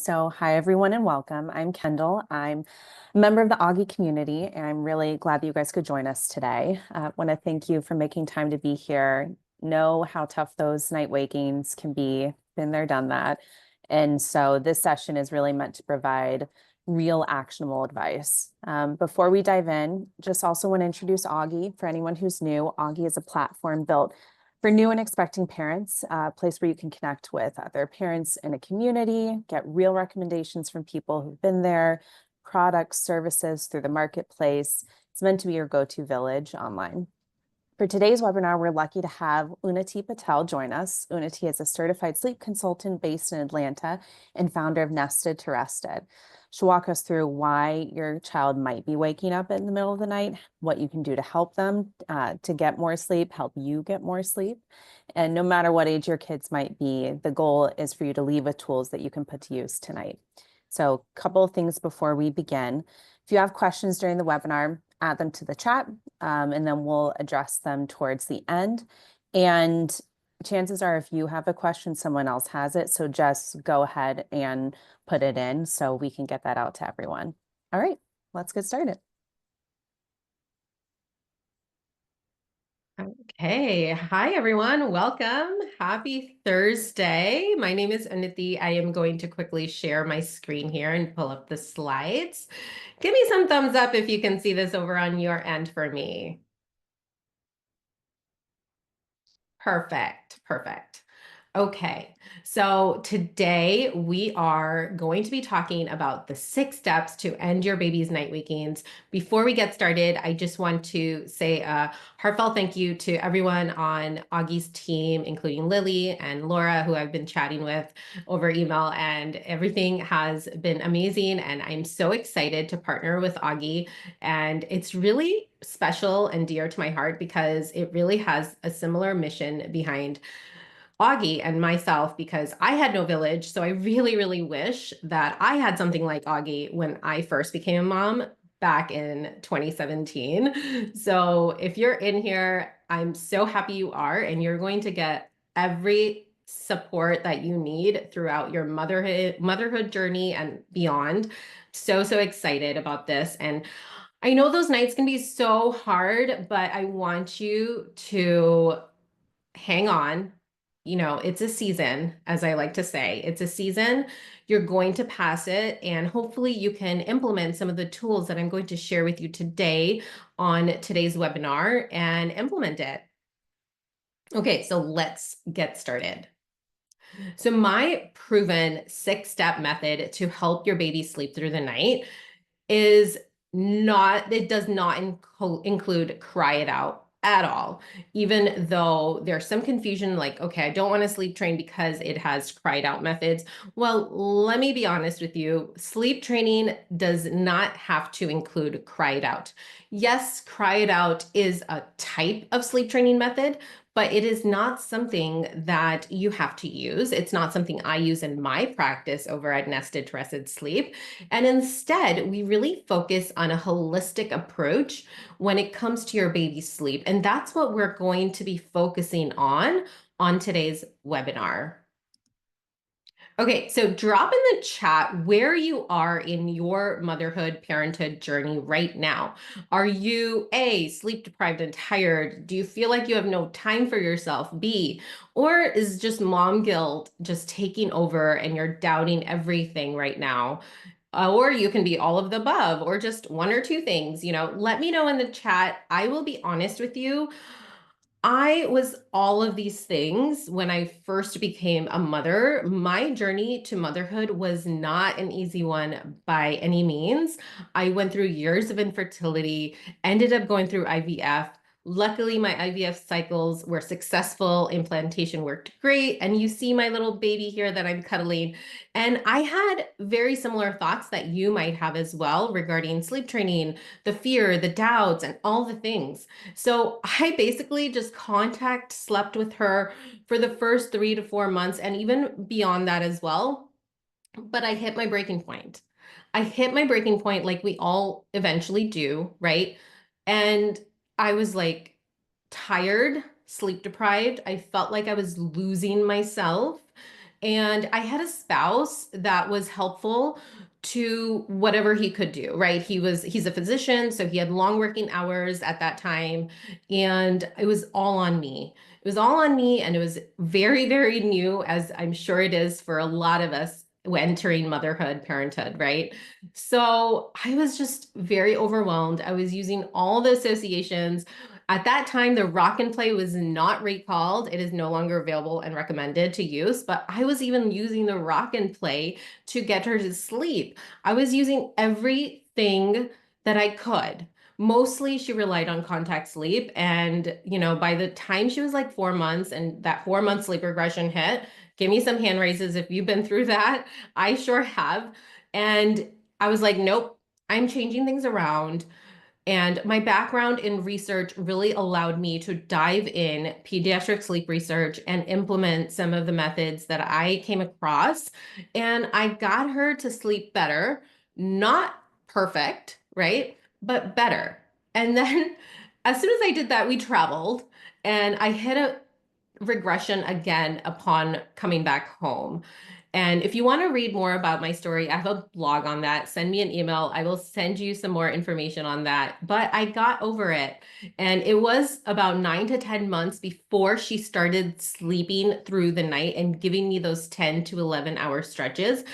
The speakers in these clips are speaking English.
So hi, everyone, and welcome. I'm Kendall. I'm a member of the Auggie community, and I'm really glad that you guys could join us today. I want to thank you for making time to be here. Know how tough those night wakings can be. Been there, done that. And so this session is really meant to provide real actionable advice. Before we dive in, just also want to introduce Auggie. For anyone who's new, Auggie is a platform built for new and expecting parents, a place where you can connect with other parents in a community, get real recommendations from people who've been there, products, services through the marketplace. It's meant to be your go-to village online. For today's webinar, we're lucky to have Unnati Patel join us. Unnati is a certified sleep consultant based in Atlanta and founder of Nested to Rested. She'll walk us through why your child might be waking up in the middle of the night, what you can do to help them to get more sleep, help you get more sleep. And no matter what age your kids might be, the goal is for you to leave with tools that you can put to use tonight. So a couple of things before we begin. If you have questions during the webinar, add them to the chat, and then we'll address them towards the end. And chances are if you have a question, someone else has it. So just go ahead and put it in so we can get that out to everyone. All right, let's get started. Okay. Hi, everyone. Welcome. Happy Thursday. My name is Unnati. I am going to quickly share my screen here and pull up the slides. Give me some thumbs up if you can see this over on your end for me. Perfect. Perfect. Okay, so today we are going to be talking about the 6 steps to end your baby's night wakings. Before we get started, I just want to say a heartfelt thank you to everyone on Auggie's team, including Lily and Laura, who I've been chatting with over email, and everything has been amazing. And I'm so excited to partner with Auggie. And it's really special and dear to my heart because it really has a similar mission behind Auggie and myself, because I had no village. So I really, really wish that I had something like Auggie when I first became a mom back in 2017. So if you're in here, I'm so happy you are, and you're going to get every support that you need throughout your motherhood journey and beyond. So excited about this. And I know those nights can be so hard, but I want you to hang on. You know, it's a season, as I like to say. It's a season. You're going to pass it, and hopefully you can implement some of the tools that I'm going to share with you today on today's webinar and implement it. Okay, so let's get started. So my proven 6-step method to help your baby sleep through the night is not, it does not include cry it out at all, even though there's some confusion like, okay, I don't want to sleep train because it has cried out methods. Well, let me be honest with you. Sleep training does not have to include cry it out. Yes, cry it out is a type of sleep training method, but it is not something that you have to use. It's not something I use in my practice over at Nested to Rested Sleep. And instead, we really focus on a holistic approach when it comes to your baby's sleep. And that's what we're going to be focusing on today's webinar. Okay, so drop in the chat where you are in your motherhood, parenthood journey right now. Are you A, sleep deprived and tired? Do you feel like you have no time for yourself? B, or is just mom guilt just taking over and you're doubting everything right now? Or you can be all of the above, or just one or two things. You know, let me know in the chat. I will be honest with you. I was all of these things when I first became a mother. My journey to motherhood was not an easy one by any means. I went through years of infertility, ended up going through IVF. Luckily, my IVF cycles were successful. Implantation worked great. And you see my little baby here that I'm cuddling. And I had very similar thoughts that you might have as well regarding sleep training, the fear, the doubts, and all the things. So I basically just slept with her for the first 3 to 4 months, and even beyond that as well. But I hit my breaking point. I hit my breaking point like we all eventually do, right? And I was like tired, sleep deprived. I felt like I was losing myself. And I had a spouse that was helpful to whatever he could do, right? He's a physician, so he had long working hours at that time, and it was all on me. It was all on me, and it was very, very new, as I'm sure it is for a lot of us entering motherhood, parenthood, right? So I was just very overwhelmed. I was using all the associations. At that time, the Rock and Play was not recalled. It is no longer available and recommended to use, but I was even using the Rock and Play to get her to sleep. I was using everything that I could. Mostly she relied on contact sleep. And, by the time she was like 4 months and that 4 month sleep regression hit, give me some hand raises if you've been through that. I sure have. And I was like, nope, I'm changing things around. And my background in research really allowed me to dive in pediatric sleep research and implement some of the methods that I came across. And I got her to sleep better, not perfect, right? But better. And then as soon as I did that, we traveled and I hit a regression again upon coming back home. And if you want to read more about my story, I have a blog on that. Send me an email. I will send you some more information on that. But I got over it. And it was about 9 to 10 months before she started sleeping through the night and giving me those 10 to 11 hour stretches.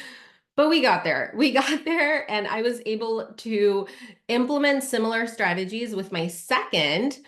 But we got there. We got there, and I was able to implement similar strategies with my second,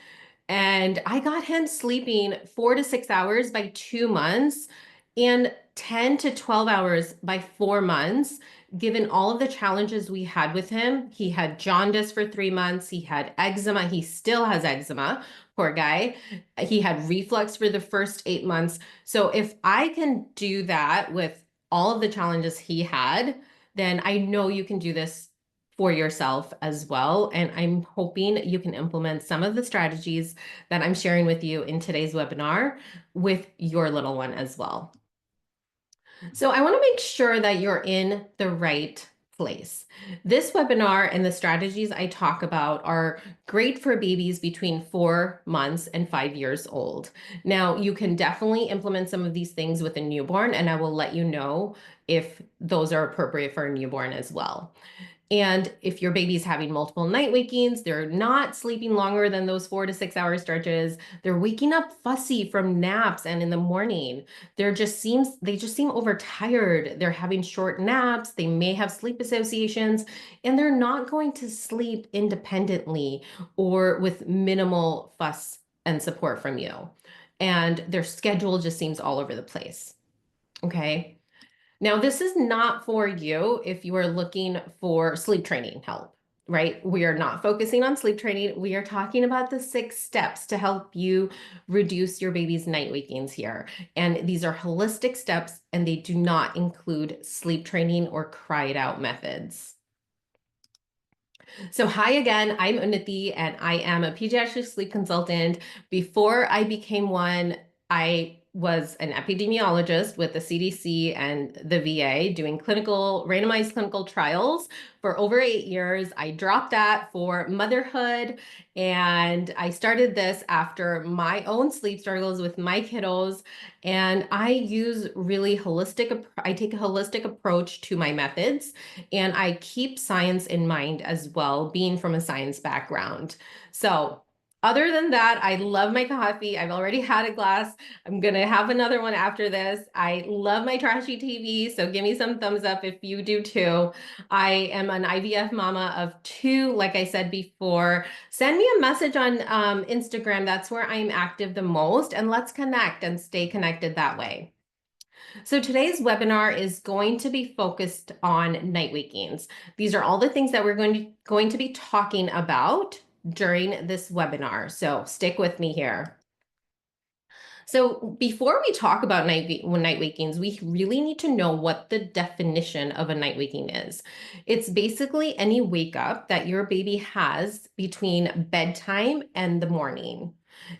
and I got him sleeping 4 to 6 hours by 2 months and 10 to 12 hours by 4 months, given all of the challenges we had with him. He had jaundice for 3 months. He had eczema. He still has eczema, poor guy. He had reflux for the first 8 months. So if I can do that with all of the challenges he had, then I know you can do this for yourself as well. And I'm hoping you can implement some of the strategies that I'm sharing with you in today's webinar with your little one as well. So I want to make sure that you're in the right place. This webinar and the strategies I talk about are great for babies between 4 months and 5 years old. Now, you can definitely implement some of these things with a newborn, and I will let you know if those are appropriate for a newborn as well. And if your baby's having multiple night wakings, they're not sleeping longer than those 4 to 6 hour stretches. They're waking up fussy from naps and in the morning. They just seem overtired. They're having short naps. They may have sleep associations, and they're not going to sleep independently or with minimal fuss and support from you. And their schedule just seems all over the place. Okay. Now, this is not for you if you are looking for sleep training help, right? We are not focusing on sleep training. We are talking about the 6 steps to help you reduce your baby's night wakings here. And these are holistic steps, and they do not include sleep training or cry it out methods. So hi again, I'm Unnati, and I am a pediatric sleep consultant. Before I became one, I was an epidemiologist with the CDC and the VA doing randomized clinical trials for over 8 years. I dropped that for motherhood, and I started this after my own sleep struggles with my kiddos. And I I take a holistic approach to my methods, and I keep science in mind as well, being from a science background. So other than that, I love my coffee. I've already had a glass. I'm going to have another one after this. I love my trashy TV, so give me some thumbs up if you do too. I am an IVF mama of 2, like I said before. Send me a message on Instagram. That's where I'm active the most, and let's connect and stay connected that way. So today's webinar is going to be focused on night wakings. These are all the things that we're going to be talking about during this webinar. So stick with me here. So before we talk about night wakings, we really need to know what the definition of a night waking is. It's basically any wake up that your baby has between bedtime and the morning.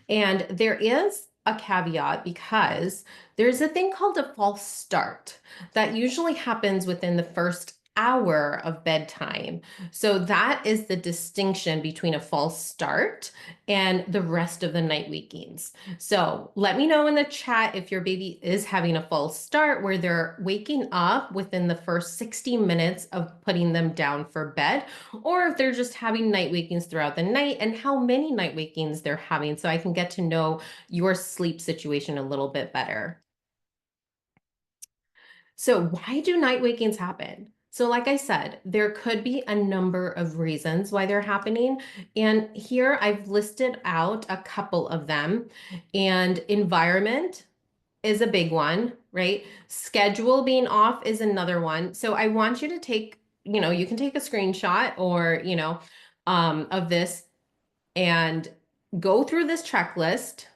And there is a caveat, because there's a thing called a false start that usually happens within the first hour of bedtime. So that is the distinction between a false start and the rest of the night wakings. So let me know in the chat if your baby is having a false start where they're waking up within the first 60 minutes of putting them down for bed, or if they're just having night wakings throughout the night and how many night wakings they're having so I can get to know your sleep situation a little bit better. So why do night wakings happen? So like I said, there could be a number of reasons why they're happening. And here I've listed out a couple of them. And environment is a big one, right? Schedule being off is another one. So I want you to take, you can take a screenshot or, of this and go through this checklist.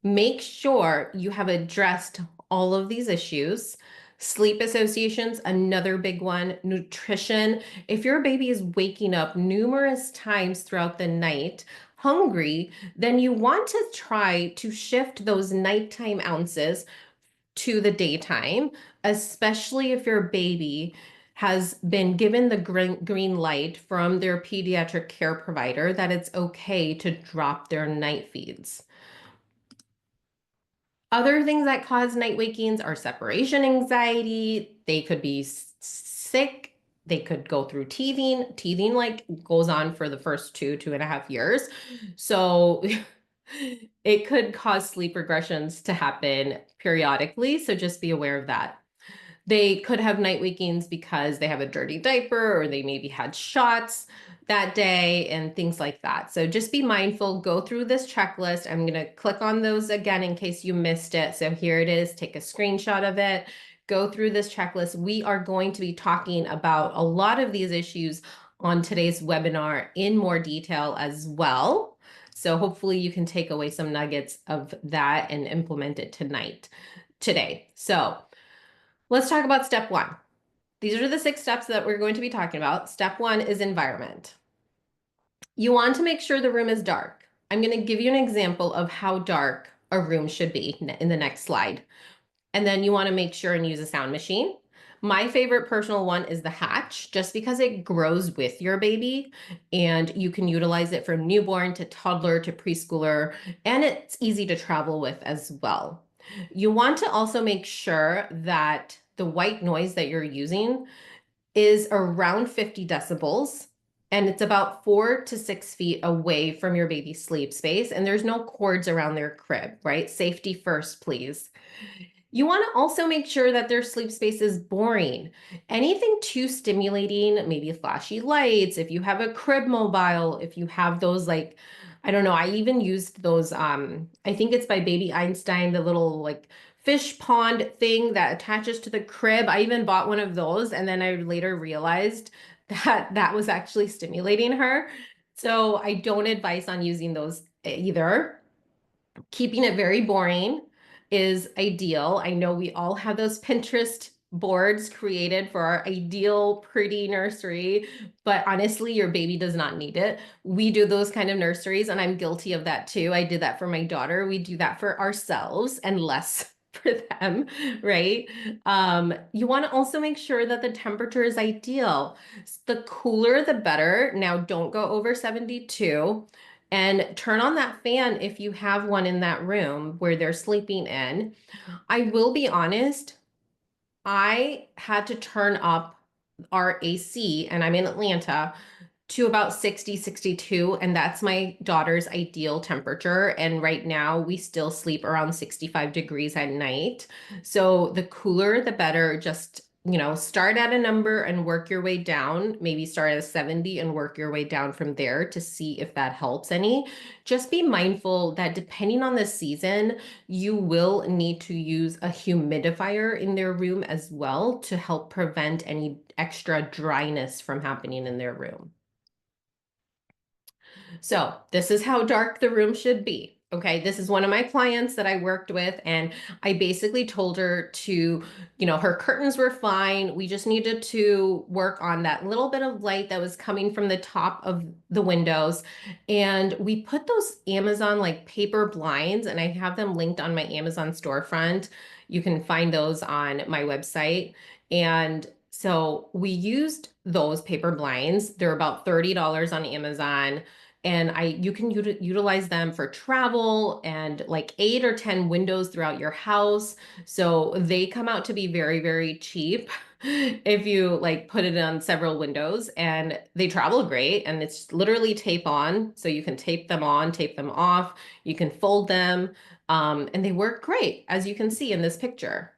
Make sure you have addressed all of these issues. Sleep associations, another big one. Nutrition. If your baby is waking up numerous times throughout the night hungry, then you want to try to shift those nighttime ounces to the daytime, especially if your baby has been given the green light from their pediatric care provider that it's okay to drop their night feeds. Other things that cause night wakings are separation anxiety. They could be sick. They could go through teething. Teething like goes on for the first 2.5 years. So it could cause sleep regressions to happen periodically. So just be aware of that. They could have night wakings because they have a dirty diaper or they maybe had shots that day and things like that. So just be mindful, go through this checklist. I'm going to click on those again in case you missed it. So here it is, take a screenshot of it, go through this checklist. We are going to be talking about a lot of these issues on today's webinar in more detail as well. So hopefully you can take away some nuggets of that and implement it today. So let's talk about step one. These are the 6 steps that we're going to be talking about. Step 1 is environment. You want to make sure the room is dark. I'm going to give you an example of how dark a room should be in the next slide. And then you want to make sure and use a sound machine. My favorite personal one is the Hatch, just because it grows with your baby and you can utilize it from newborn to toddler to preschooler, and it's easy to travel with as well. You want to also make sure that the white noise that you're using is around 50 decibels and it's about 4 to 6 feet away from your baby's sleep space, and there's no cords around their crib, right? Safety first, please. You want to also make sure that their sleep space is boring. Anything too stimulating, maybe flashy lights, if you have a crib mobile, if you have those like, I don't know, I even used those, I think it's by Baby Einstein, the little like fish pond thing that attaches to the crib. I even bought one of those and then I later realized that that was actually stimulating her. So I don't advise on using those either. Keeping it very boring is ideal. I know we all have those Pinterest boards created for our ideal pretty nursery, but honestly, your baby does not need it. We do those kind of nurseries, and I'm guilty of that too. I did that for my daughter. We do that for ourselves and less for them, right? You want to also make sure that the temperature is ideal. The cooler, the better. Now, don't go over 72. And turn on that fan if you have one in that room where they're sleeping in. I will be honest, I had to turn up our AC, and I'm in Atlanta, to about 60, 62, and that's my daughter's ideal temperature. And right now we still sleep around 65 degrees at night. So the cooler, the better. Just, start at a number and work your way down. Maybe start at a 70 and work your way down from there to see if that helps any. Just be mindful that depending on the season, you will need to use a humidifier in their room as well to help prevent any extra dryness from happening in their room. So this is how dark the room should be. Okay, this is one of my clients that I worked with, and I basically told her to, her curtains were fine. We just needed to work on that little bit of light that was coming from the top of the windows. And we put those Amazon like paper blinds, and I have them linked on my Amazon storefront. You can find those on my website. And So we used those paper blinds. They're about $30 on Amazon. And you can utilize them for travel and like 8 or 10 windows throughout your house. So they come out to be very, very cheap if you like put it on several windows, and they travel great, and it's literally tape on. So you can tape them on, tape them off, you can fold them, and they work great, as you can see in this picture.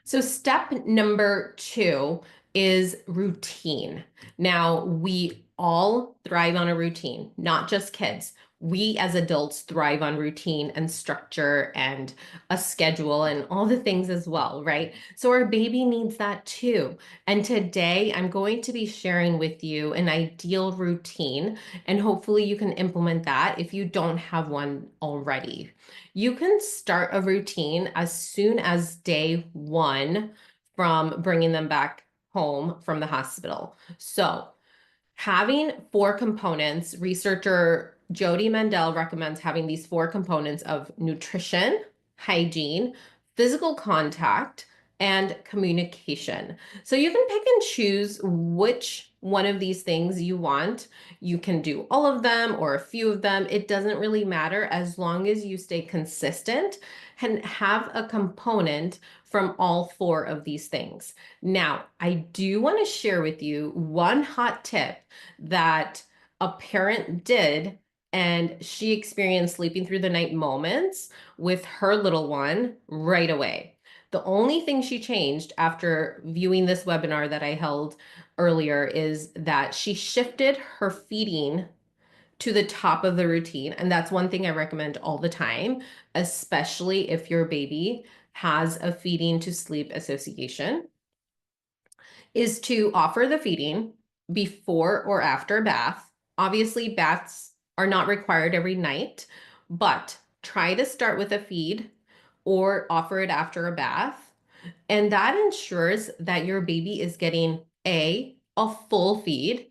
So step number 2 is routine. Now, we all thrive on a routine, not just kids. We as adults thrive on routine and structure and a schedule and all the things as well, right? So our baby needs that too. And today I'm going to be sharing with you an ideal routine, and hopefully you can implement that if you don't have one already. You can start a routine as soon as day 1 from bringing them back home from the hospital. So, having 4 components, researcher Jody Mandel recommends having these 4 components of nutrition, hygiene, physical contact, and communication. So you can pick and choose which one of these things you want. You can do all of them or a few of them. It doesn't really matter as long as you stay consistent and have a component from all 4 of these things. Now, I do want to share with you one hot tip that a parent did, and she experienced sleeping through the night moments with her little one right away. The only thing she changed after viewing this webinar that I held earlier is that she shifted her feeding to the top of the routine. And that's one thing I recommend all the time, especially if your baby has a feeding to sleep association, is to offer the feeding before or after bath. Obviously, baths are not required every night, but try to start with a feed or offer it after a bath. And that ensures that your baby is getting a full feed,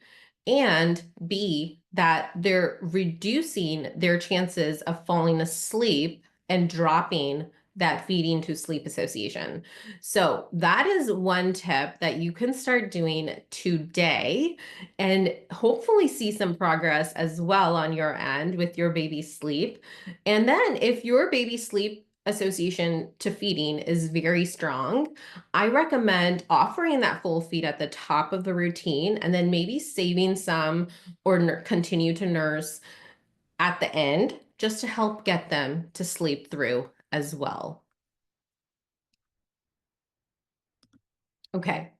and B, that they're reducing their chances of falling asleep and dropping that feeding to sleep association. So that is one tip that you can start doing today and hopefully see some progress as well on your end with your baby's sleep. And then if your baby's sleep association to feeding is very strong, I recommend offering that full feed at the top of the routine and then maybe saving some or continue to nurse at the end just to help get them to sleep through as well. Okay.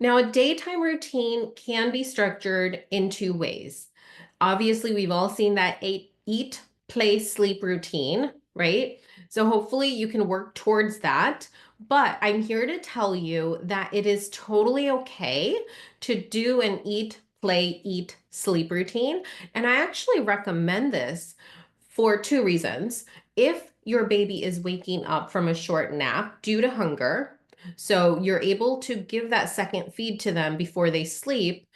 Now, a daytime routine can be structured in 2 ways. Obviously, we've all seen that eat, play, sleep routine, right? So hopefully you can work towards that. But I'm here to tell you that it is totally okay to do an eat, play, eat, sleep routine. And I actually recommend this for 2 reasons. If your baby is waking up from a short nap due to hunger, so you're able to give that second feed to them before they sleep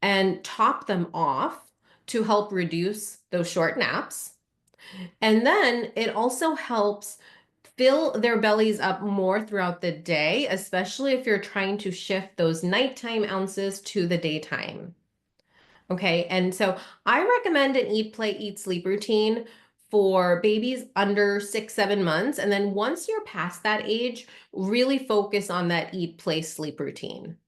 and top them off to help reduce those short naps. And then it also helps fill their bellies up more throughout the day, especially if you're trying to shift those nighttime ounces to the daytime. Okay, and so I recommend an eat, play, eat, sleep routine for babies under 6, 7 months. And then once you're past that age, really focus on that eat, play, sleep routine.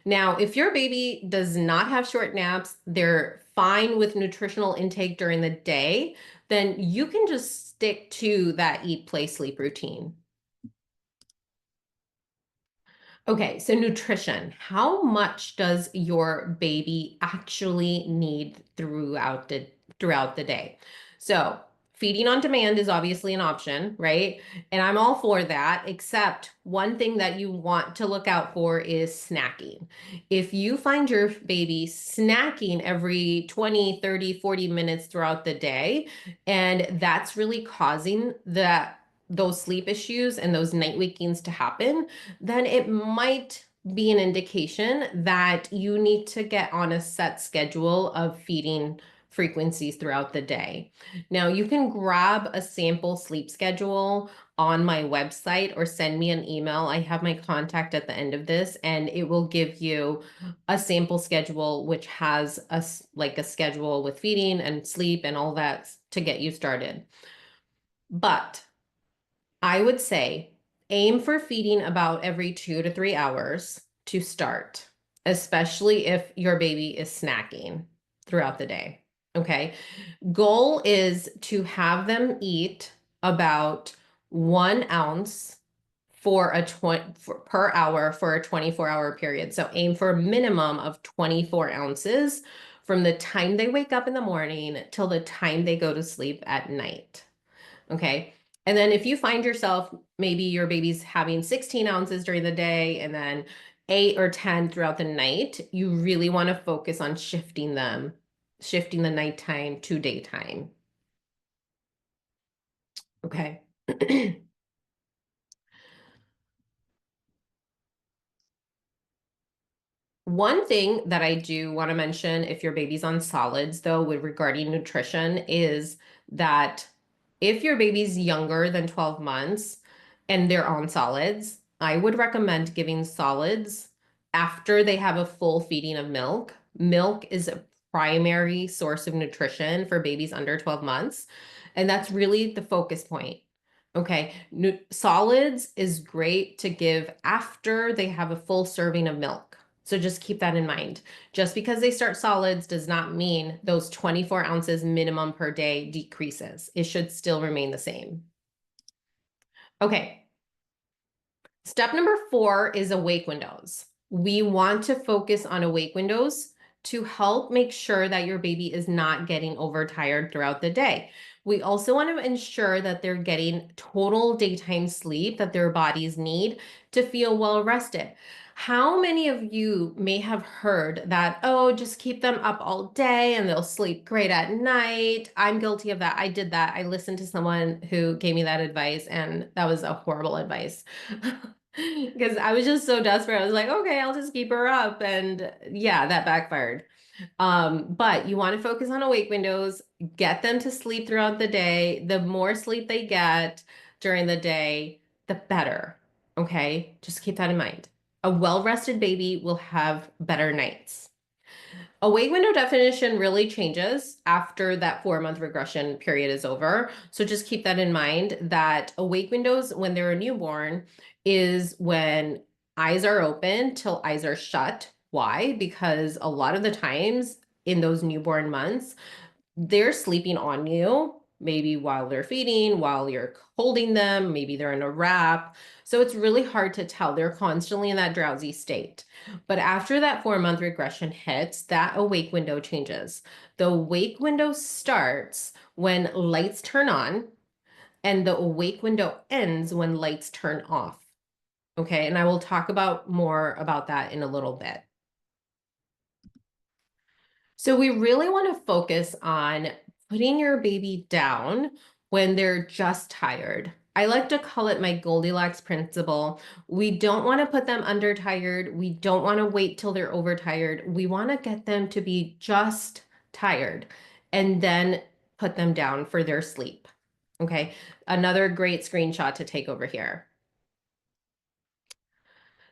Now, if your baby does not have short naps, they're fine with nutritional intake during the day, then you can just stick to that eat, play, sleep routine. Okay, so nutrition. How much does your baby actually need throughout the day? So, feeding on demand is obviously an option, right? And I'm all for that, except one thing that you want to look out for is snacking. If you find your baby snacking every 20, 30, 40 minutes throughout the day, and that's really causing those sleep issues and those night wakings to happen, then it might be an indication that you need to get on a set schedule of feeding frequencies throughout the day. Now, you can grab a sample sleep schedule on my website or send me an email. I have my contact at the end of this, and it will give you a sample schedule which has a schedule with feeding and sleep and all that to get you started. But I would say aim for feeding about every 2 to 3 hours to start, especially if your baby is snacking throughout the day. Okay. Goal is to have them eat about 1 ounce per hour for a 24-hour period. So aim for a minimum of 24 ounces from the time they wake up in the morning till the time they go to sleep at night. Okay. And then if you find yourself, maybe your baby's having 16 ounces during the day and then 8 or 10 throughout the night, you really want to focus on shifting the nighttime to daytime. Okay. One thing that I do want to mention if your baby's on solids, though, with regarding nutrition, is that if your baby's younger than 12 months and they're on solids, I would recommend giving solids after they have a full feeding of milk. Milk is a primary source of nutrition for babies under 12 months, and that's really the focus point. Okay, solids is great to give after they have a full serving of milk. So just keep that in mind. Just because they start solids does not mean those 24 ounces minimum per day decreases. It should still remain the same. Okay. Step number 4 is awake windows. We want to focus on awake windows to help make sure that your baby is not getting overtired throughout the day. We also want to ensure that they're getting total daytime sleep that their bodies need to feel well rested. How many of you may have heard that, oh, just keep them up all day and they'll sleep great at night? I'm guilty of that. I did that. I listened to someone who gave me that advice, and that was a horrible advice. Because I was just so desperate. I was like, okay, I'll just keep her up. And yeah, that backfired. But you want to focus on awake windows, get them to sleep throughout the day. The more sleep they get during the day, the better. Okay, just keep that in mind. A well-rested baby will have better nights. Awake window definition really changes after that 4-month regression period is over. So just keep that in mind that awake windows when they're a newborn is when eyes are open till eyes are shut. Why? Because a lot of the times in those newborn months, they're sleeping on you, maybe while they're feeding, while you're holding them, maybe they're in a wrap. So it's really hard to tell. They're constantly in that drowsy state. But after that 4-month regression hits, that awake window changes. The awake window starts when lights turn on, and the awake window ends when lights turn off. Okay, and I will talk about more about that in a little bit. So we really want to focus on putting your baby down when they're just tired. I like to call it my Goldilocks principle. We don't want to put them under tired. We don't want to wait till they're overtired. We want to get them to be just tired and then put them down for their sleep. Okay, another great screenshot to take over here.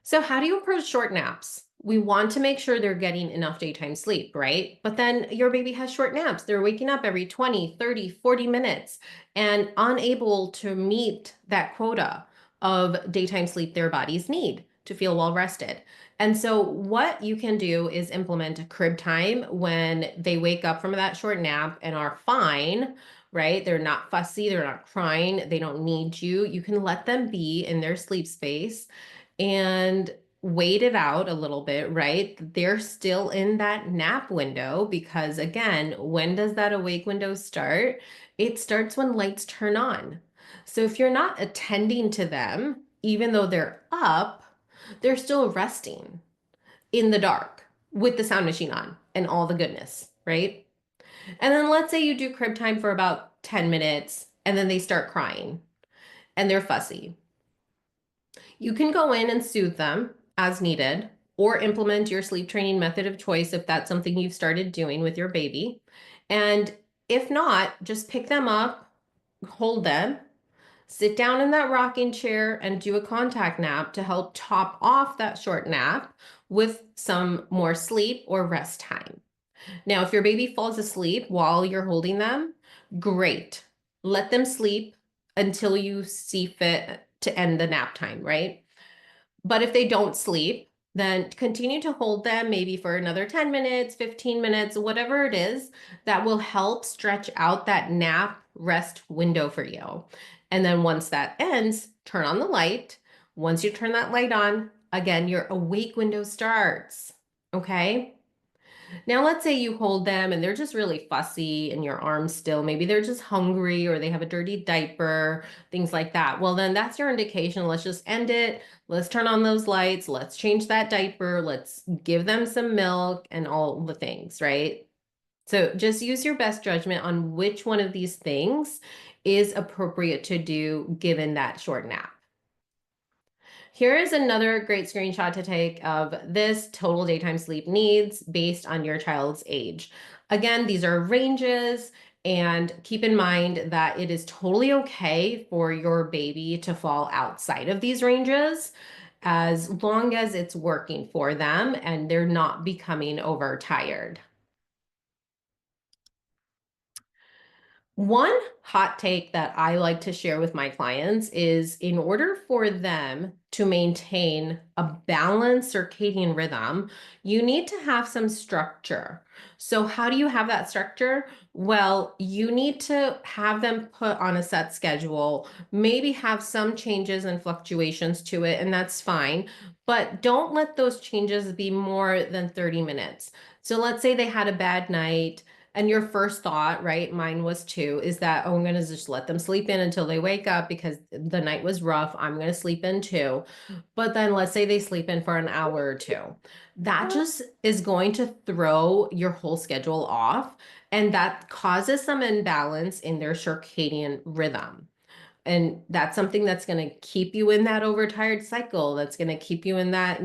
So how do you approach short naps? We want to make sure they're getting enough daytime sleep, right? But then your baby has short naps. They're waking up every 20, 30, 40 minutes and unable to meet that quota of daytime sleep their bodies need to feel well rested. And so what you can do is implement a crib time when they wake up from that short nap and are fine, right? They're not fussy, they're not crying, they don't need you. You can let them be in their sleep space and wait it out a little bit, right? They're still in that nap window because, again, when does that awake window start? It starts when lights turn on. So if you're not attending to them, even though they're up, they're still resting in the dark with the sound machine on and all the goodness, right? And then let's say you do crib time for about 10 minutes and then they start crying and they're fussy. You can go in and soothe them as needed or implement your sleep training method of choice if that's something you've started doing with your baby. And if not, just pick them up, hold them, sit down in that rocking chair and do a contact nap to help top off that short nap with some more sleep or rest time. Now, if your baby falls asleep while you're holding them, great. Let them sleep until you see fit to end the nap time, right? But if they don't sleep, then continue to hold them maybe for another 10 minutes, 15 minutes, whatever it is that will help stretch out that nap rest window for you. And then once that ends, turn on the light. Once you turn that light on, again, your awake window starts. Okay? Now, let's say you hold them and they're just really fussy and your arms still, maybe they're just hungry or they have a dirty diaper, things like that. Well, then that's your indication. Let's just end it. Let's turn on those lights. Let's change that diaper. Let's give them some milk and all the things, right? So just use your best judgment on which one of these things is appropriate to do given that short nap. Here is another great screenshot to take of this total daytime sleep needs based on your child's age. Again, these are ranges, and keep in mind that it is totally okay for your baby to fall outside of these ranges as long as it's working for them and they're not becoming overtired. One hot take that I like to share with my clients is in order for them to maintain a balanced circadian rhythm, you need to have some structure. So, how do you have that structure? Well, you need to have them put on a set schedule, maybe have some changes and fluctuations to it, and that's fine. But don't let those changes be more than 30 minutes. So, let's say they had a bad night and your first thought, right? Mine was too, is that, oh, I'm going to just let them sleep in until they wake up because the night was rough. I'm going to sleep in too. But then let's say they sleep in for an hour or two. That just is going to throw your whole schedule off. And that causes some imbalance in their circadian rhythm. And that's something that's going to keep you in that overtired cycle. That's going to keep you in that,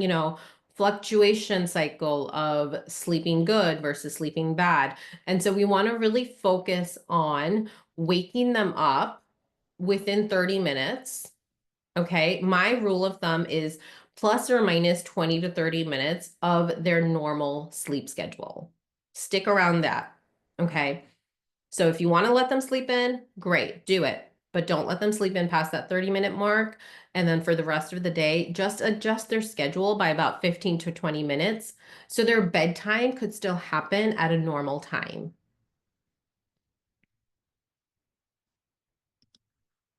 fluctuation cycle of sleeping good versus sleeping bad. And so we want to really focus on waking them up within 30 minutes. Okay. My rule of thumb is plus or minus 20 to 30 minutes of their normal sleep schedule. Stick around that. Okay. So if you want to let them sleep in, great, do it. But don't let them sleep in past that 30-minute mark. And then for the rest of the day, just adjust their schedule by about 15 to 20 minutes. So their bedtime could still happen at a normal time.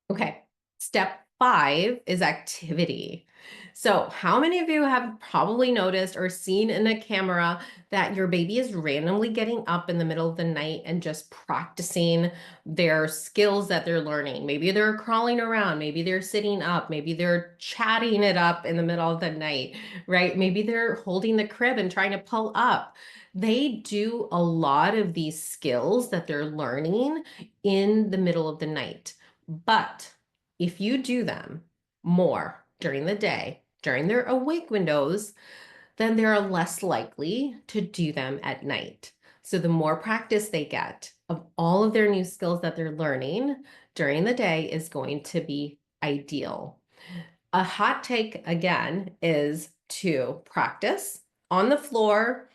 Okay, step 5 is activity. So, how many of you have probably noticed or seen in a camera that your baby is randomly getting up in the middle of the night and just practicing their skills that they're learning? Maybe they're crawling around, maybe they're sitting up, maybe they're chatting it up in the middle of the night, right? Maybe they're holding the crib and trying to pull up. They do a lot of these skills that they're learning in the middle of the night. But if you do them more during the day, during their awake windows, then they're less likely to do them at night. So the more practice they get of all of their new skills that they're learning during the day is going to be ideal. A hot take again is to practice on the floor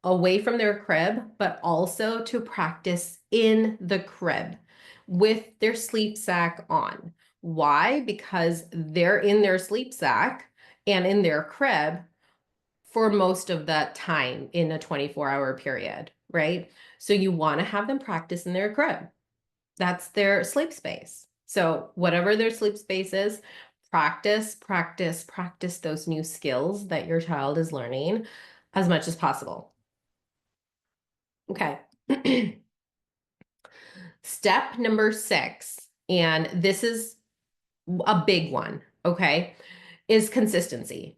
away from their crib, but also to practice in the crib with their sleep sack on. Why? Because they're in their sleep sack and in their crib for most of that time in a 24-hour period, right? So you want to have them practice in their crib. That's their sleep space. So whatever their sleep space is, practice, practice, practice those new skills that your child is learning as much as possible. Okay. Step number 6, and this is a big one, okay, is consistency.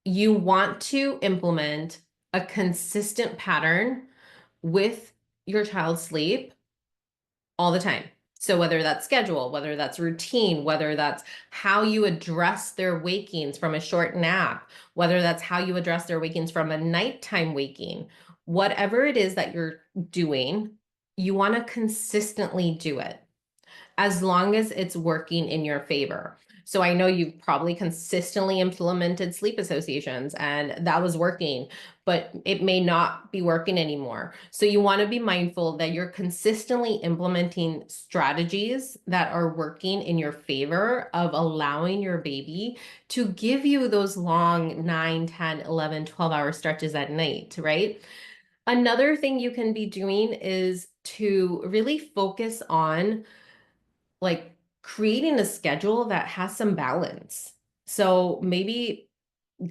You want to implement a consistent pattern with your child's sleep all the time. So whether that's schedule, whether that's routine, whether that's how you address their wakings from a short nap, whether that's how you address their wakings from a nighttime waking, whatever it is that you're doing, you want to consistently do it as long as it's working in your favor. So I know you've probably consistently implemented sleep associations and that was working, but it may not be working anymore. So you want to be mindful that you're consistently implementing strategies that are working in your favor of allowing your baby to give you those long 9, 10, 11, 12-hour stretches at night, right? Another thing you can be doing is to really focus on like creating a schedule that has some balance. So maybe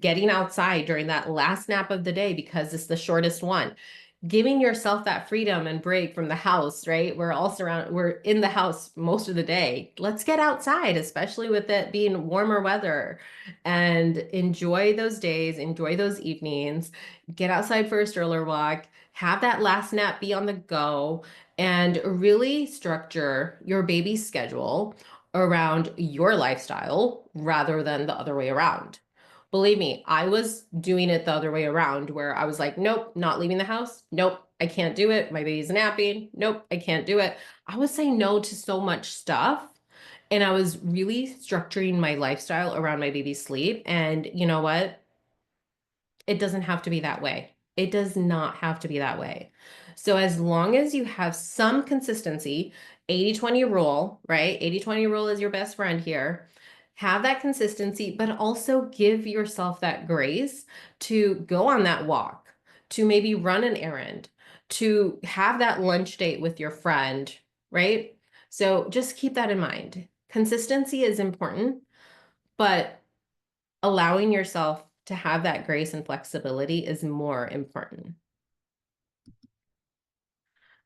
getting outside during that last nap of the day because it's the shortest one, giving yourself that freedom and break from the house, right? We're in the house most of the day. Let's get outside, especially with it being warmer weather, and enjoy those days, enjoy those evenings, get outside for a stroller walk, have that last nap be on the go, and really structure your baby schedule around your lifestyle rather than the other way around. Believe me, I was doing it the other way around where I was like, nope, not leaving the house. Nope, I can't do it. My baby's napping. Nope, I can't do it. I was saying no to so much stuff. And I was really structuring my lifestyle around my baby's sleep. And you know what? It doesn't have to be that way. It does not have to be that way. So as long as you have some consistency, 80-20 rule, right? 80-20 rule is your best friend here. Have that consistency, but also give yourself that grace to go on that walk, to maybe run an errand, to have that lunch date with your friend, right? So just keep that in mind. Consistency is important, but allowing yourself to have that grace and flexibility is more important.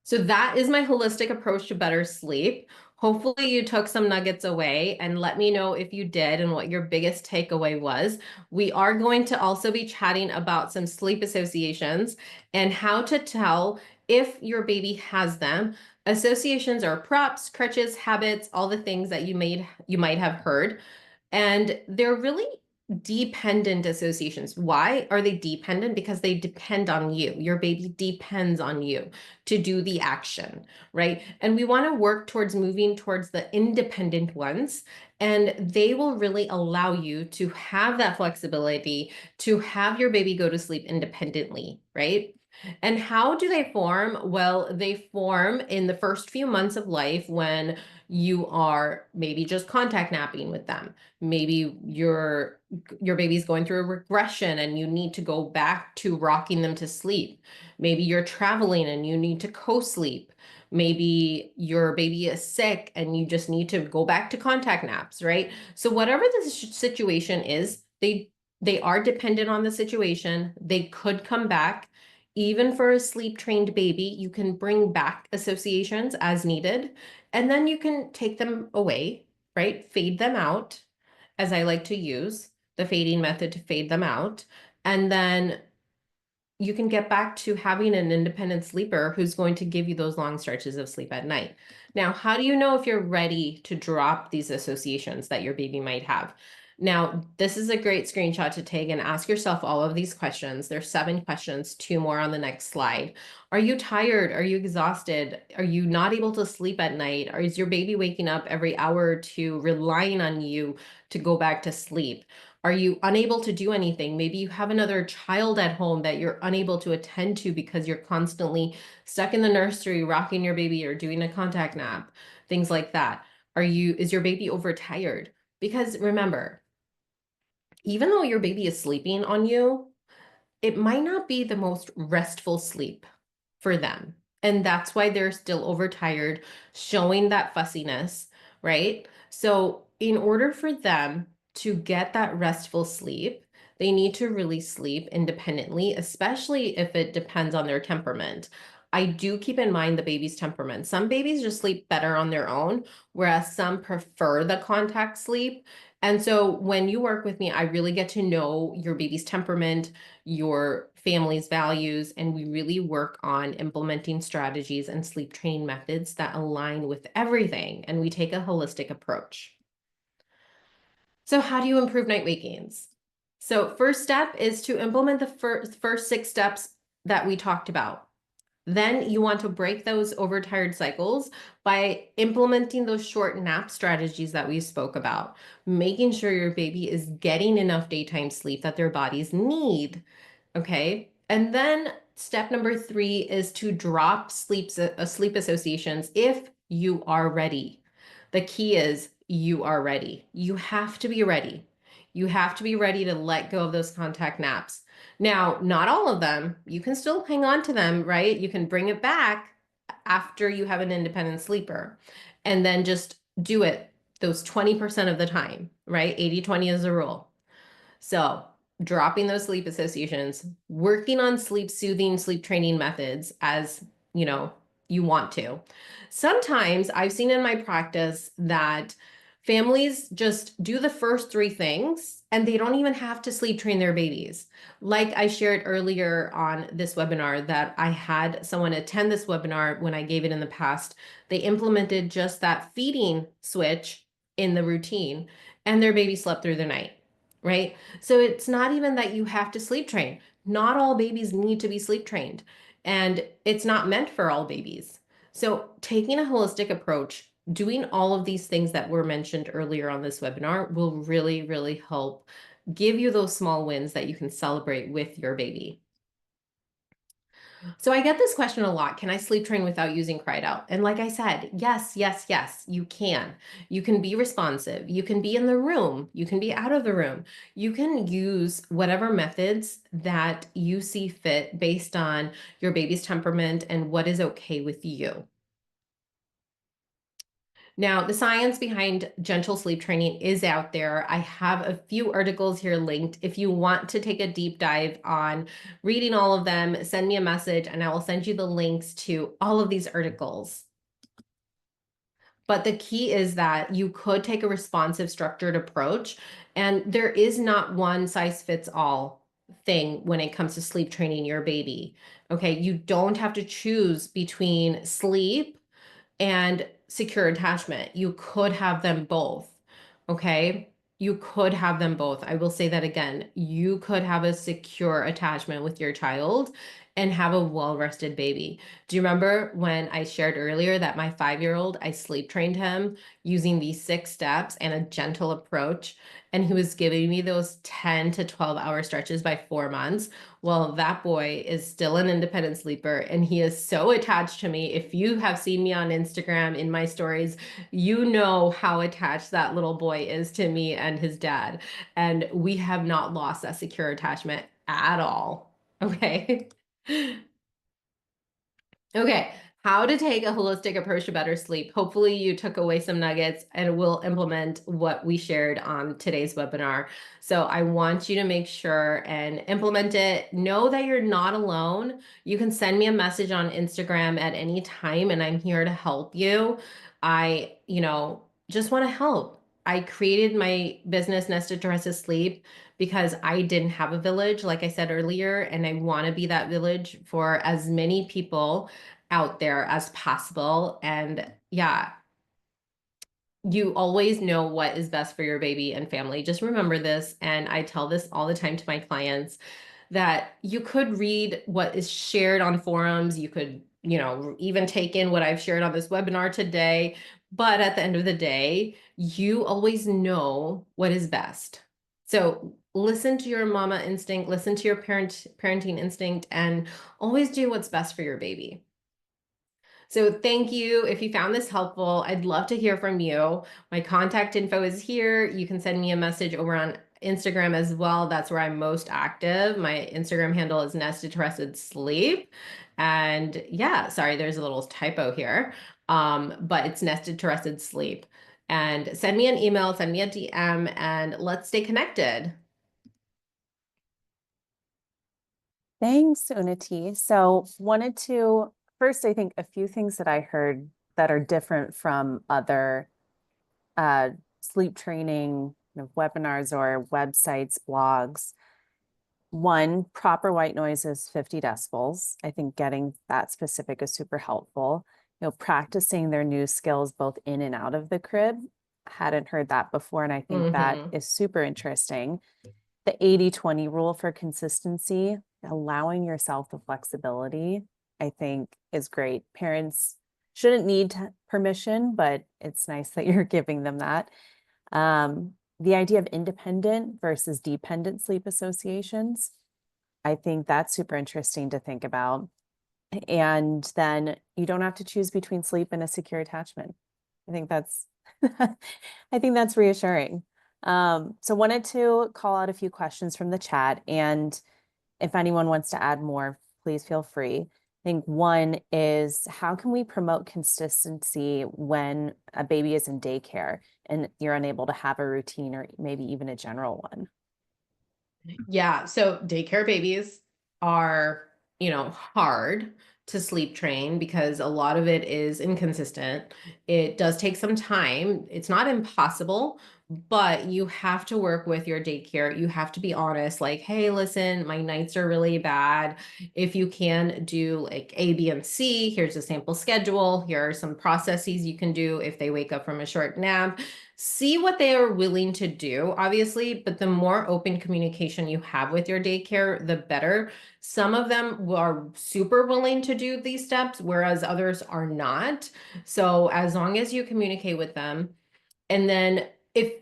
So that is my holistic approach to better sleep. Hopefully you took some nuggets away, and let me know if you did and what your biggest takeaway was. We are going to also be chatting about some sleep associations and how to tell if your baby has them. Associations are props, crutches, habits, all the things that you might have heard. And they're really dependent associations. Why are they dependent? Because they depend on you. Your baby depends on you to do the action, right? And we want to work towards moving towards the independent ones. And they will really allow you to have that flexibility to have your baby go to sleep independently, right? And how do they form? Well, they form in the first few months of life when you are maybe just contact napping with them. Maybe your baby's going through a regression and you need to go back to rocking them to sleep. Maybe you're traveling and you need to co-sleep. Maybe your baby is sick and you just need to go back to contact naps, right? So whatever the situation is, they are dependent on the situation. They could come back. Even for a sleep trained baby, you can bring back associations as needed, and then you can take them away, right? Fade them out, as I like to use the fading method to fade them out. And then you can get back to having an independent sleeper who's going to give you those long stretches of sleep at night. Now, how do you know if you're ready to drop these associations that your baby might have? Now, this is a great screenshot to take and ask yourself all of these questions. There's 7 questions, 2 more on the next slide. Are you tired? Are you exhausted? Are you not able to sleep at night? Or is your baby waking up every hour or two, relying on you to go back to sleep? Are you unable to do anything? Maybe you have another child at home that you're unable to attend to because you're constantly stuck in the nursery, rocking your baby or doing a contact nap, things like that. Is your baby overtired? Because remember, even though your baby is sleeping on you, it might not be the most restful sleep for them. And that's why they're still overtired, showing that fussiness, right? So, in order for them to get that restful sleep, they need to really sleep independently, especially if it depends on their temperament. I do keep in mind the baby's temperament. Some babies just sleep better on their own, whereas some prefer the contact sleep. And so when you work with me, I really get to know your baby's temperament, your family's values, and we really work on implementing strategies and sleep training methods that align with everything. And we take a holistic approach. So how do you improve night wakings? So first step is to implement the first 6 steps that we talked about. Then you want to break those overtired cycles by implementing those short nap strategies that we spoke about, making sure your baby is getting enough daytime sleep that their bodies need. Okay. And then step number 3 is to drop sleep associations if you are ready. The key is you are ready. You have to be ready. You have to be ready to let go of those contact naps. Now, not all of them. You can still hang on to them, right? You can bring it back after you have an independent sleeper and then just do it those 20% of the time, right? 80-20 is the rule. So, dropping those sleep associations, working on sleep soothing, sleep training methods as you know you want to. Sometimes I've seen in my practice that families just do the first 3 things and they don't even have to sleep train their babies. Like I shared earlier on this webinar that I had someone attend this webinar when I gave it in the past. They implemented just that feeding switch in the routine and their baby slept through the night, right? So it's not even that you have to sleep train. Not all babies need to be sleep trained, and it's not meant for all babies. So taking a holistic approach, doing all of these things that were mentioned earlier on this webinar will really, really help give you those small wins that you can celebrate with your baby. So I get this question a lot. Can I sleep train without using cried out? And like I said, yes, yes, yes, you can. You can be responsive. You can be in the room. You can be out of the room. You can use whatever methods that you see fit based on your baby's temperament and what is okay with you. Now, the science behind gentle sleep training is out there. I have a few articles here linked. If you want to take a deep dive on reading all of them, send me a message and I will send you the links to all of these articles. But the key is that you could take a responsive, structured approach, and there is not one size fits all thing when it comes to sleep training your baby. Okay, you don't have to choose between sleep and secure attachment. You could have them both. Okay. You could have them both. I will say that again. You could have a secure attachment with your child and have a well rested baby. Do you remember when I shared earlier that my 5-year-old, I sleep trained him using these 6 steps and a gentle approach? And he was giving me those 10 to 12-hour stretches by 4 months. Well, that boy is still an independent sleeper and he is so attached to me. If you have seen me on Instagram in my stories, you know how attached that little boy is to me and his dad. And we have not lost that secure attachment at all. Okay. Okay, how to take a holistic approach to better sleep. Hopefully you took away some nuggets and will implement what we shared on today's webinar. So I want you to make sure and implement it. Know that you're not alone. You can send me a message on Instagram at any time and I'm here to help you. I, just want to help. I created my business Nested to Rested Sleep because I didn't have a village, like I said earlier, and I want to be that village for as many people out there as possible. And yeah, you always know what is best for your baby and family. Just remember this. And I tell this all the time to my clients that you could read what is shared on forums. You could, even take in what I've shared on this webinar today. But at the end of the day, you always know what is best. So listen to your mama instinct, listen to your parenting instinct, and always do what's best for your baby. So thank you. If you found this helpful, I'd love to hear from you. My contact info is here. You can send me a message over on Instagram as well. That's where I'm most active. My Instagram handle is Nested to Rested Sleep. And yeah, sorry, there's a little typo here. But it's Nested to Rested Sleep. And send me an email, send me a DM, and let's stay connected. Thanks, Unity. So wanted to first, I think a few things that I heard that are different from other sleep training webinars or websites, blogs. One, proper white noise is 50 decibels. I think getting that specific is super helpful. Practicing their new skills both in and out of the crib. Hadn't heard that before, and I think that is super interesting. The 80-20 rule for consistency, allowing yourself the flexibility. I think is great. Parents shouldn't need permission, but it's nice that you're giving them that. The idea of independent versus dependent sleep associations, I think that's super interesting to think about. And then you don't have to choose between sleep and a secure attachment. I think that's I think that's reassuring. So wanted to call out a few questions from the chat, and if anyone wants to add more, please feel free. I think one is, how can we promote consistency when a baby is in daycare and you're unable to have a routine or maybe even a general one? Yeah, so daycare babies are, hard to sleep train because a lot of it is inconsistent. It does take some time. It's not impossible, but you have to work with your daycare. You have to be honest, like, hey, listen, my nights are really bad. If you can do like A, B, and C, here's a sample schedule. Here are some processes you can do if they wake up from a short nap. See what they are willing to do, obviously, but the more open communication you have with your daycare, the better. Some of them are super willing to do these steps, whereas others are not. So as long as you communicate with them, and then if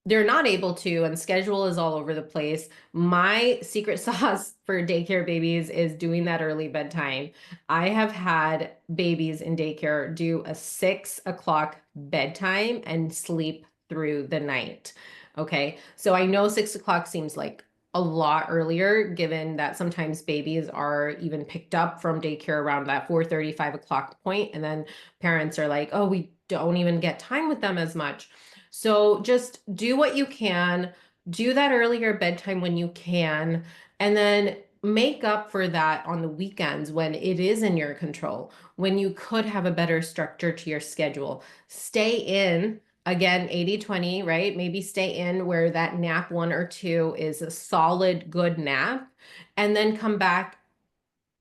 they're not able to and schedule is all over the place, my secret sauce for daycare babies is doing that early bedtime. I have had babies in daycare do a 6 o'clock bedtime and sleep through the night. Okay. So I know 6 o'clock seems like a lot earlier, given that sometimes babies are even picked up from daycare around that 4:30, 5 o'clock point, and then parents are like, oh, we don't even get time with them as much. So just do what you can, do that earlier bedtime when you can, and then make up for that on the weekends when it is in your control, when you could have a better structure to your schedule. Stay in, again, 80/20, right? Maybe stay in where that nap 1 or 2 is a solid, good nap, and then come back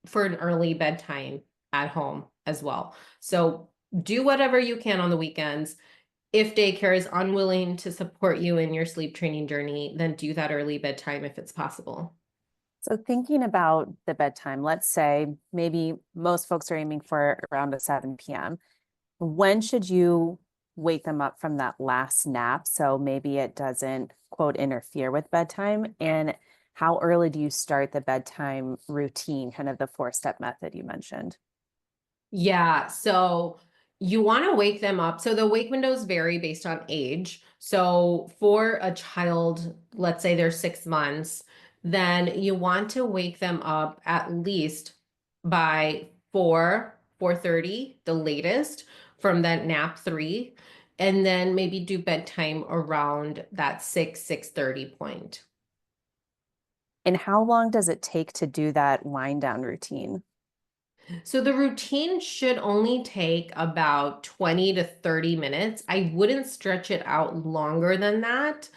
for an early bedtime at home as well. So do whatever you can on the weekends. If daycare is unwilling to support you in your sleep training journey, then do that early bedtime if it's possible. So thinking about the bedtime, let's say maybe most folks are aiming for around a 7 p.m. When should you wake them up from that last nap? So maybe it doesn't, quote, interfere with bedtime. And how early do you start the bedtime routine, kind of the four-step method you mentioned? Yeah, so you want to wake them up. So the wake windows vary based on age. So for a child, let's say they're 6 months, then you want to wake them up at least by 4:30, the latest, from that nap 3, and then maybe do bedtime around that 6:30 point. And how long does it take to do that wind down routine? So the routine should only take about 20 to 30 minutes. I wouldn't stretch it out longer than that,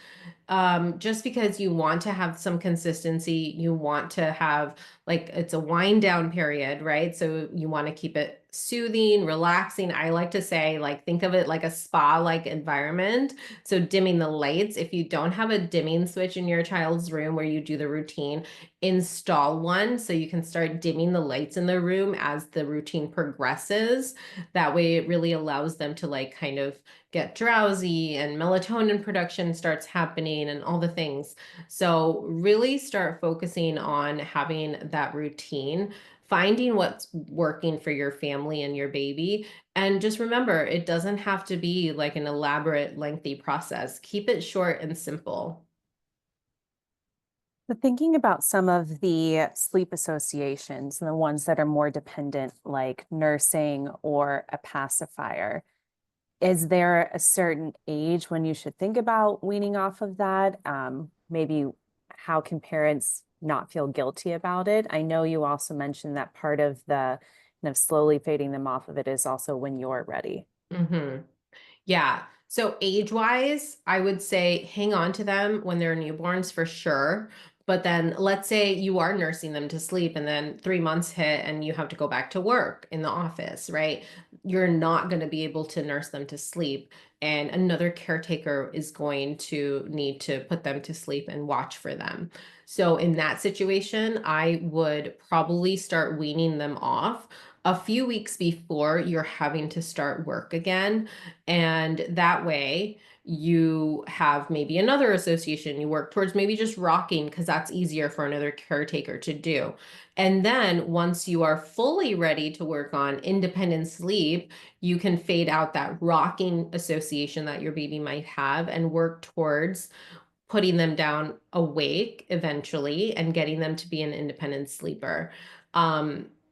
just because you want to have some consistency. You want to have, like, it's a wind down period, right? So you want to keep it soothing, relaxing. I like to say, like, think of it like a spa like environment. So dimming the lights. If you don't have a dimming switch in your child's room where you do the routine, install one so you can start dimming the lights in the room as the routine progresses. That way it really allows them to, like, kind of get drowsy, and melatonin production starts happening and all the things. So really start focusing on having that routine, finding what's working for your family and your baby. And just remember, it doesn't have to be like an elaborate, lengthy process. Keep it short and simple. So thinking about some of the sleep associations and the ones that are more dependent, like nursing or a pacifier, is there a certain age when you should think about weaning off of that? Maybe how can parents not feel guilty about it? I know you also mentioned that part of the kind of slowly fading them off of it is also when you're ready. Hmm. Yeah. So age wise, I would say hang on to them when they're newborns for sure. But then let's say you are nursing them to sleep and then 3 months hit and you have to go back to work in the office, right? You're not going to be able to nurse them to sleep. And another caretaker is going to need to put them to sleep and watch for them. So in that situation, I would probably start weaning them off a few weeks before you're having to start work again. And that way, you have maybe another association you work towards, maybe just rocking because that's easier for another caretaker to do. And then once you are fully ready to work on independent sleep, you can fade out that rocking association that your baby might have and work towards putting them down awake eventually and getting them to be an independent sleeper.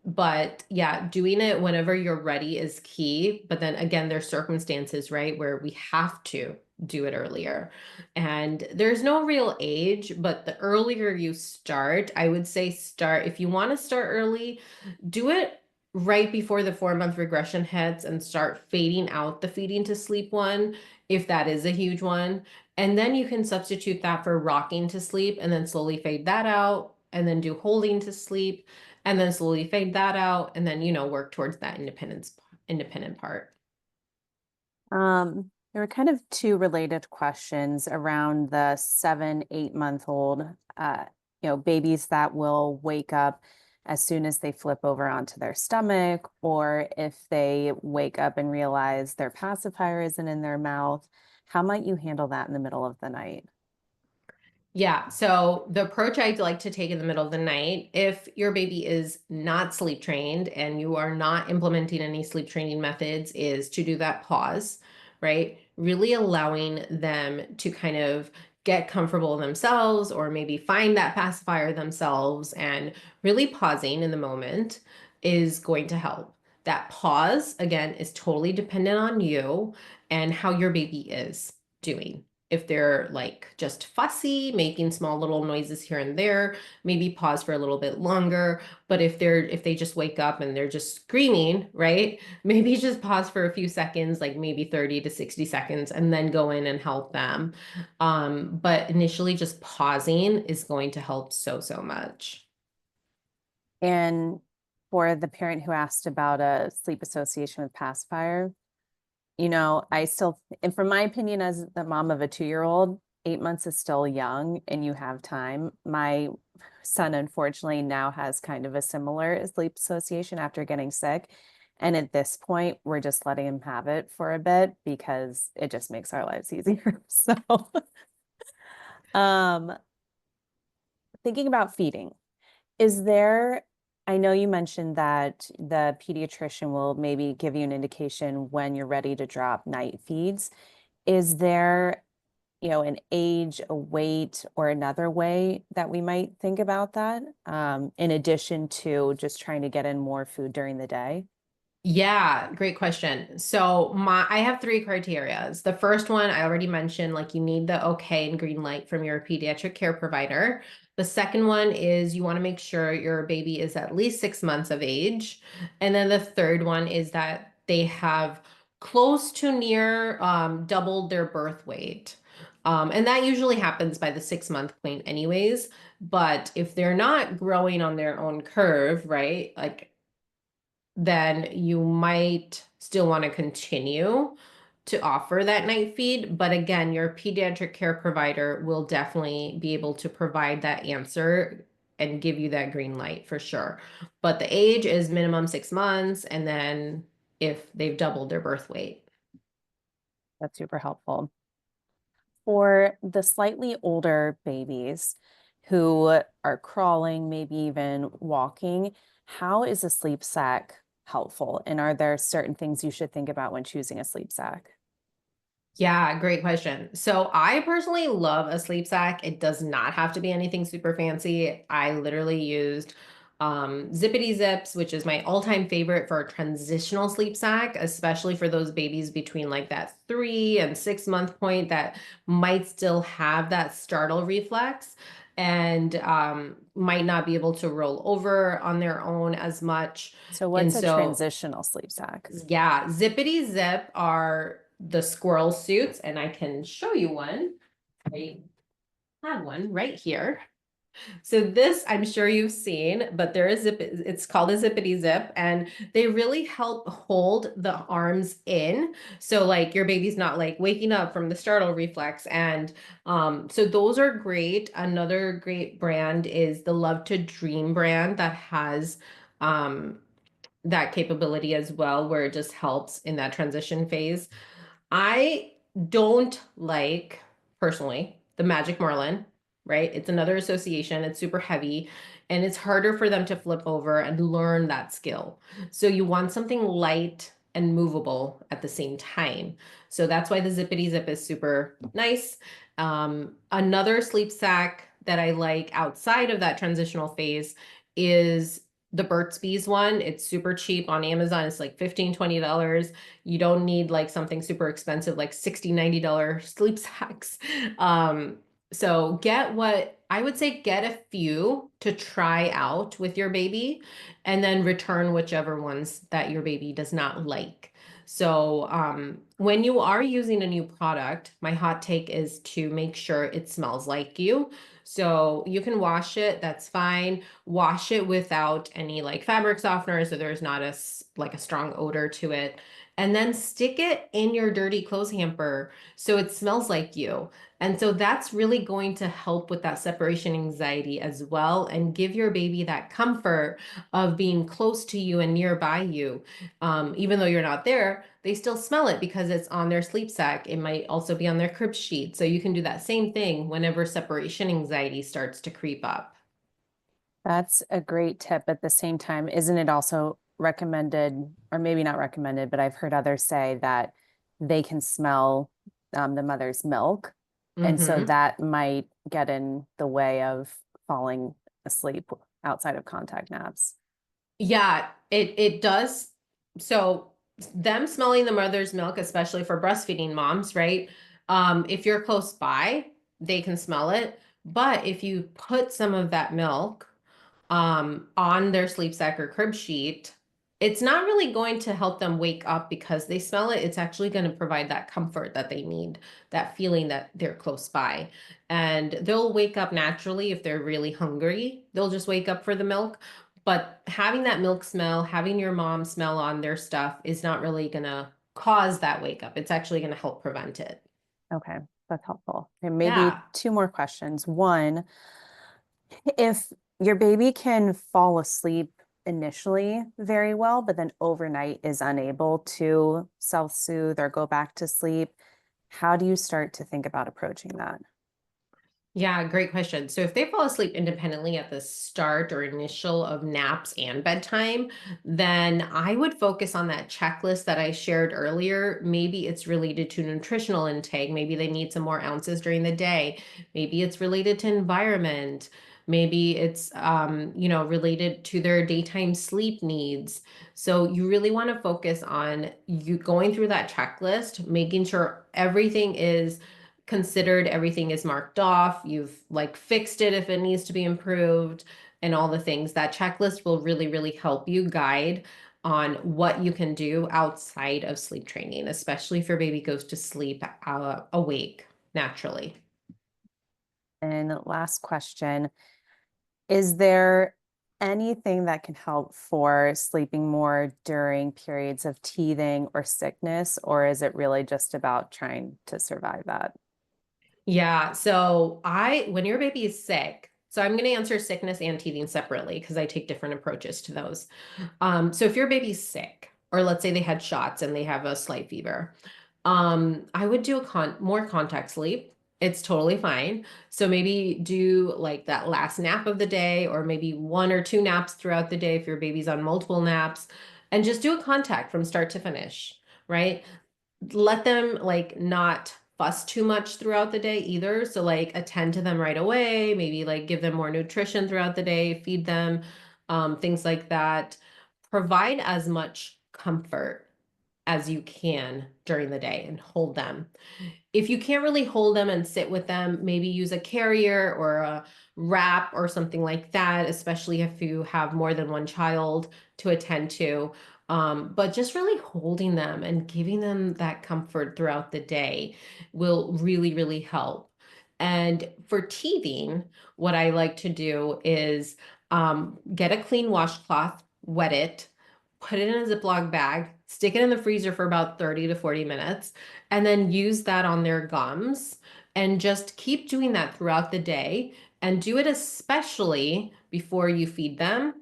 But yeah, doing it whenever you're ready is key. But then again, there's circumstances, right, where we have to do it earlier. And there's no real age, but the earlier you start, I would say start, if you want to start early, do it right before the 4 month regression hits and start fading out the feeding to sleep one, if that is a huge one. And then you can substitute that for rocking to sleep and then slowly fade that out and then do holding to sleep and then slowly fade that out and then, work towards that independent part. There were kind of two related questions around the 7, 8 month old, babies that will wake up as soon as they flip over onto their stomach, or if they wake up and realize their pacifier isn't in their mouth. How might you handle that in the middle of the night? Yeah. So the approach I'd like to take in the middle of the night, if your baby is not sleep trained and you are not implementing any sleep training methods, is to do that pause, right? Really allowing them to kind of get comfortable themselves or maybe find that pacifier themselves and really pausing in the moment is going to help. That pause, again, is totally dependent on you and how your baby is doing. If they're like just fussy, making small little noises here and there, maybe pause for a little bit longer. But if they just wake up and they're just screaming, right? Maybe just pause for a few seconds, like maybe 30 to 60 seconds, and then go in and help them. But initially just pausing is going to help so, so much. And for the parent who asked about a sleep association with pacifier, I still, and from my opinion, as the mom of a 2-year-old, 8 months is still young and you have time. My son, unfortunately, now has kind of a similar sleep association after getting sick. And at this point, we're just letting him have it for a bit because it just makes our lives easier. So, um, thinking about feeding, is there, I know you mentioned that the pediatrician will maybe give you an indication when you're ready to drop night feeds. Is there, an age, a weight, or another way that we might think about that, in addition to just trying to get in more food during the day? Yeah, great question. So I have three criterias. The first one I already mentioned, like you need the okay and green light from your pediatric care provider. The second one is you want to make sure your baby is at least 6 months of age. And then the third one is that they have close to near doubled their birth weight. And that usually happens by the 6 month point anyways. But if they're not growing on their own curve, right? Like then you might still want to continue to offer that night feed. But again, your pediatric care provider will definitely be able to provide that answer and give you that green light for sure. But the age is minimum 6 months, and then if they've doubled their birth weight. That's super helpful. For the slightly older babies who are crawling, maybe even walking, how is a sleep sack helpful? And are there certain things you should think about when choosing a sleep sack? Yeah, great question. So I personally love a sleep sack. It does not have to be anything super fancy. I literally used Zippity Zips, which is my all-time favorite for a transitional sleep sack, especially for those babies between like that 3 and 6 month point that might still have that startle reflex and might not be able to roll over on their own as much. So And what's a so transitional sleep sack? yeah, Zippity Zip are the squirrel suits, and I can show you one. I have one right here. So this I'm sure you've seen, but there is it's called a zippity zip, and they really help hold the arms in. So like your baby's not like waking up from the startle reflex. And so those are great. Another great brand is the Love to Dream brand that has um that capability as well, where it just helps in that transition phase. I don't like, personally, the Magic Marlin, right? It's another association. It's super heavy and it's harder for them to flip over and learn that skill. So you want something light and movable at the same time. So that's why the Zippity Zip is super nice. Another sleep sack that I like outside of that transitional phase is the Burt's Bees one. It's super cheap on Amazon. It's like $15-20. You don't need like something super expensive like $60-90 sleep sacks. So get what I would say, get a few to try out with your baby and then return whichever ones that your baby does not like. So when you are using a new product, my hot take is to make sure it smells like you. So you can wash it, that's fine. Wash it without any like fabric softener so there's not like a strong odor to it, and then stick it in your dirty clothes hamper so it smells like you. And so that's really going to help with that separation anxiety as well and give your baby that comfort of being close to you and nearby you. Even though you're not there, they still smell it because it's on their sleep sack. It might also be on their crib sheet. So you can do that same thing whenever separation anxiety starts to creep up. That's a great tip. At the same time, isn't it also recommended, or maybe not recommended, but I've heard others say that they can smell the mother's milk. And so Mm-hmm. that might get in the way of falling asleep outside of contact naps. Yeah, it does. So them smelling the mother's milk, especially for breastfeeding moms, right? If you're close by, they can smell it. But if you put some of that milk on their sleep sack or crib sheet, it's not really going to help them wake up because they smell it. It's actually going to provide that comfort that they need, that feeling that they're close by. And they'll wake up naturally if they're really hungry. They'll just wake up for the milk. But having that milk smell, having your mom smell on their stuff is not really going to cause that wake up. It's actually going to help prevent it. Okay, that's helpful. And maybe Yeah. two more questions. One, if your baby can fall asleep initially very well, but then overnight is unable to self-soothe or go back to sleep, how do you start to think about approaching that? Yeah, great question. So if they fall asleep independently at the start or initial of naps and bedtime, then I would focus on that checklist that I shared earlier. Maybe it's related to nutritional intake. Maybe they need some more ounces during the day. Maybe it's related to environment. Maybe it's related to their daytime sleep needs. So you really want to focus on you going through that checklist, making sure everything is considered, everything is marked off, you've like fixed it if it needs to be improved, and all the things. That checklist will really, really help you guide on what you can do outside of sleep training, especially if your baby goes to sleep awake naturally. And last question, is there anything that can help for sleeping more during periods of teething or sickness, or is it really just about trying to survive that? Yeah. When your baby is sick, so I'm going to answer sickness and teething separately because I take different approaches to those. So if your baby's sick, or let's say they had shots and they have a slight fever, I would do more contact sleep. It's totally fine. So maybe do like that last nap of the day, or maybe one or two naps throughout the day if your baby's on multiple naps, and just do a contact from start to finish, right? Let them like not fuss too much throughout the day either. So like attend to them right away, maybe like give them more nutrition throughout the day, feed them, things like that. Provide as much comfort as you can during the day and hold them. If you can't really hold them and sit with them, maybe use a carrier or a wrap or something like that, especially if you have more than one child to attend to. But just really holding them and giving them that comfort throughout the day will really, really help. And for teething, what I like to do is get a clean washcloth, wet it, put it in a Ziploc bag, stick it in the freezer for about 30 to 40 minutes, and then use that on their gums and just keep doing that throughout the day and do it especially before you feed them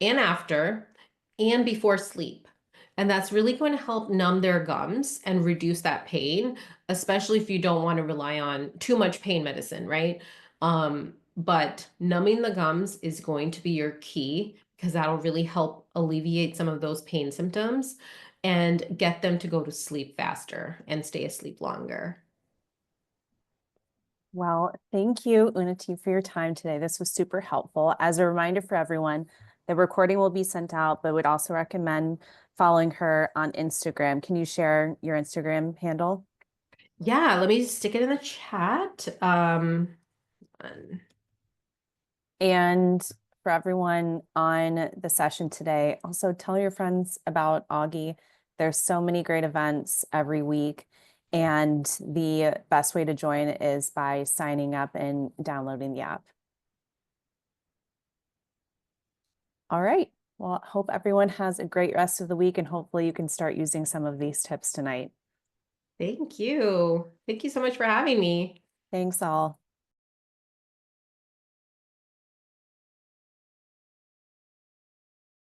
and after and before sleep. And that's really going to help numb their gums and reduce that pain, especially if you don't want to rely on too much pain medicine, right? But numbing the gums is going to be your key because that'll really help alleviate some of those pain symptoms and get them to go to sleep faster and stay asleep longer. Well, thank you, Unity, for your time today. This was super helpful. As a reminder for everyone, the recording will be sent out, but would also recommend following her on Instagram. Can you share your Instagram handle? Yeah, let me stick it in the chat. And for everyone on the session today, also tell your friends about Auggie. There's so many great events every week. And the best way to join is by signing up and downloading the app. All right. Well, hope everyone has a great rest of the week, and hopefully you can start using some of these tips tonight. Thank you. Thank you so much for having me. Thanks all.